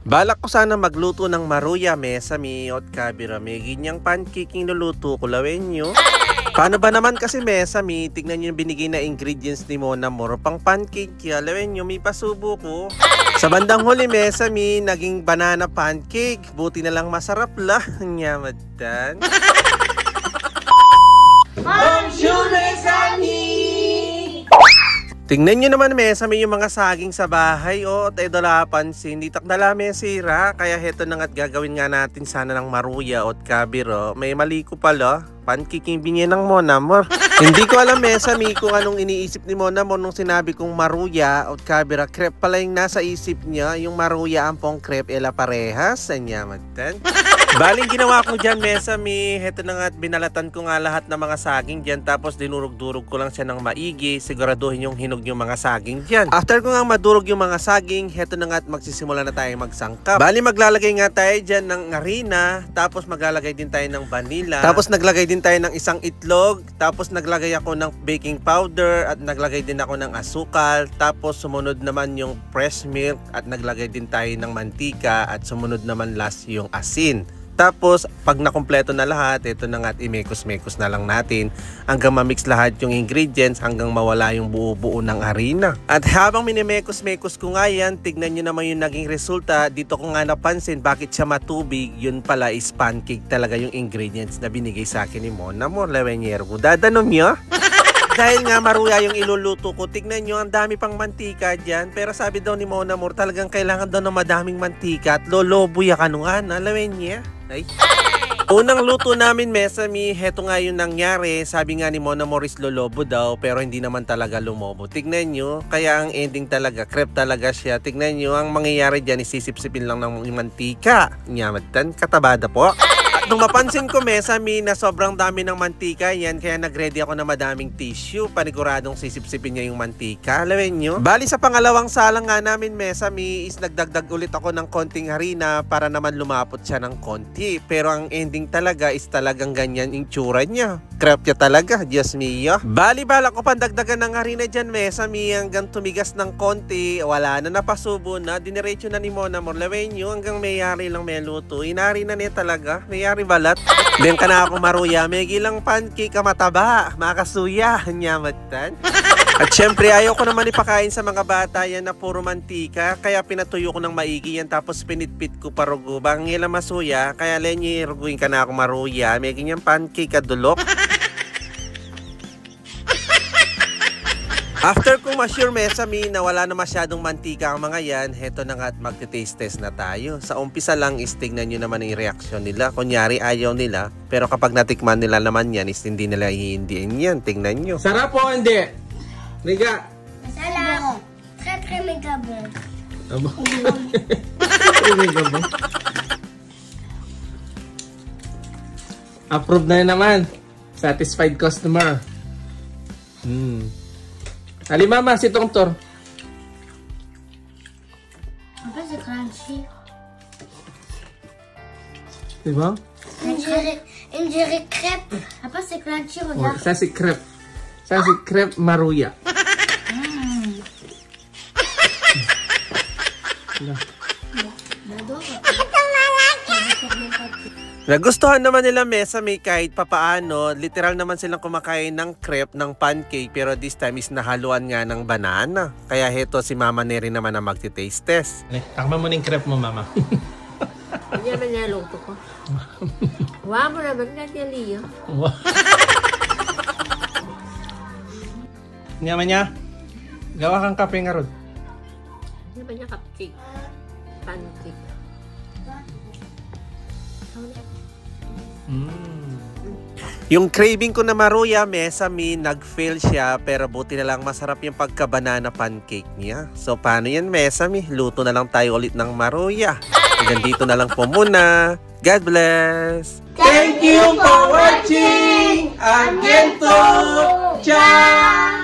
Balak ko sana magluto ng maruya, mesami, at kabira. May ganyang pancake yung luluto ko, lawin nyo. Paano ba naman kasi mesami? Tignan nyo yung binigay na ingredients ni Mona More. Pang pancake kaya, lawin nyo, may pasubo ko. Sa bandang huli, mesami, naging banana pancake. Buti na lang masarap lang. Nyamatan. Bonjour, mesami! Tingnan nyo naman, mesami, yung mga saging sa bahay. O, tayo dala pansin. Di takdala mesira. Kaya heto na nga't gagawin nga natin sana ng maruya at kabiro. May mali ko pala. Pancake yung binye ng Mona More. Hindi ko alam, mesami, kung anong iniisip ni Mona More nung sinabi kong maruya at kabira. Crepe pala yung nasa isip niya. Yung maruya ang pong crepe ela parehas. Anyamatan. Baling ginawa ko dyan, mesami. Heto na nga at binalatan ko nga lahat ng mga saging dyan. Tapos dinurog-durog ko lang siya ng maigi. Siguraduhin yung hinog yung mga saging dyan. After ko nga madurog yung mga saging, heto na nga at magsisimula na tayong magsangkap. Bali maglalagay nga tayo dyan ng harina. Tapos maglalagay din tayo ng vanilla. Tapos naglagay din tayo ng isang itlog. Tapos naglagay ako ng baking powder. At naglagay din ako ng asukal. Tapos sumunod naman yung fresh milk. At naglagay din tayo ng mantika. At sumunod naman last yung asin. Tapos, pag nakumpleto na lahat, ito na nga at imekos-mekos na lang natin hanggang mamix lahat yung ingredients hanggang mawala yung buo-buo ng harina. At habang minimekos-mekos ko nga yan, tignan nyo naman yung naging resulta. Dito ko nga napansin bakit siya matubig. Yun pala is pancake talaga yung ingredients na binigay sa akin ni Mona More. Lewenyero ko. Dadanom nyo? Dahil nga maruya yung iluluto ko, tignan nyo, ang dami pang mantika dyan. Pero sabi daw ni Mona More, talagang kailangan daw ng madaming mantika at lolobuya ka nung alawin niya. Ay. Unang luto namin, mesami, heto nga yung nangyari. Sabi nga ni Mona More is lolobo daw, pero hindi naman talaga lumobo. Tignan nyo, kaya ang ending talaga, crepe talaga siya. Tignan nyo, ang mangyayari dyan is sisip-sipin lang ng mantika. Nyamatan, katabada po. At nung mapansin ko, mesami, na sobrang dami ng mantika yan, kaya nag-ready ako na madaming tissue. Paniguradong sisip-sipin niya yung mantika. Alawin nyo? Bali sa pangalawang salang nga namin, mesami, is nagdagdag ulit ako ng konting harina para naman lumapot siya ng konti. Pero ang ending talaga is talagang ganyan yung tsura niya. Crepe niya talaga, Diyos mio. Bali balak ko pandagdagan ng harina dyan, mesami, hanggang tumigas ng konti. Wala na, napasubo na. Diniretso na ni Mona More. Alawin nyo, hanggang mayari lang may luto. Inari na niya talaga. Mayari balat. Then ka na ako maruya, may gilang pancake ka mataba, makasuya, nyamatan. At syempre ayaw ko naman ipakain sa mga bata yan na puro mantika, kaya pinatuyo ko ng maigi yan tapos pinitpit ko parugo. Bang ilang masuya, kaya lenye ruguin ka na ako maruya, may ganyang pancake kadulok. After kong ma-sure, mesami, na wala na masyadong mantika ang mga yan, heto na nga at magte-taste test na tayo. Sa umpisa lang is tignan nyo naman yung reaksyon nila. Kunyari ayaw nila, pero kapag natikman nila naman yan is hindi nila hihindiin yan. Tignan nyo. Sarap po, hindi? Riga? Sarap. Kreme gabon. Aba? Kreme gabon? Approve na naman. Satisfied customer. Ali mama, si Tongtor. Apa si crunchy? Diba? Injeri crepe. Apa si crunchy? Sa si crepe. Sa si crepe maruya. Nagustuhan naman nila, mesami, kahit papaano. Literal naman silang kumakain ng crepe, ng pancake, pero this time is nahaluan nga ng banana. Kaya heto si Mama Neri naman na magti-taste test. Takman mo na yung crepe mo, Mama. Hindi naman niya luto ko. Wow mo naman nga niya, Leo. Hindi naman niya. Gawa kang kape nga, Rod. Hindi naman niya cupcake. Pancake. Yung craving ko na maruya, mesami, nag-fail siya, pero buti na lang masarap yung pagka-banana pancake niya. So paano yan, mesami? Luto na lang tayo ulit ng maruya. Hanggang dito na lang po muna. God bless! Thank you for watching! Agento! Ciao!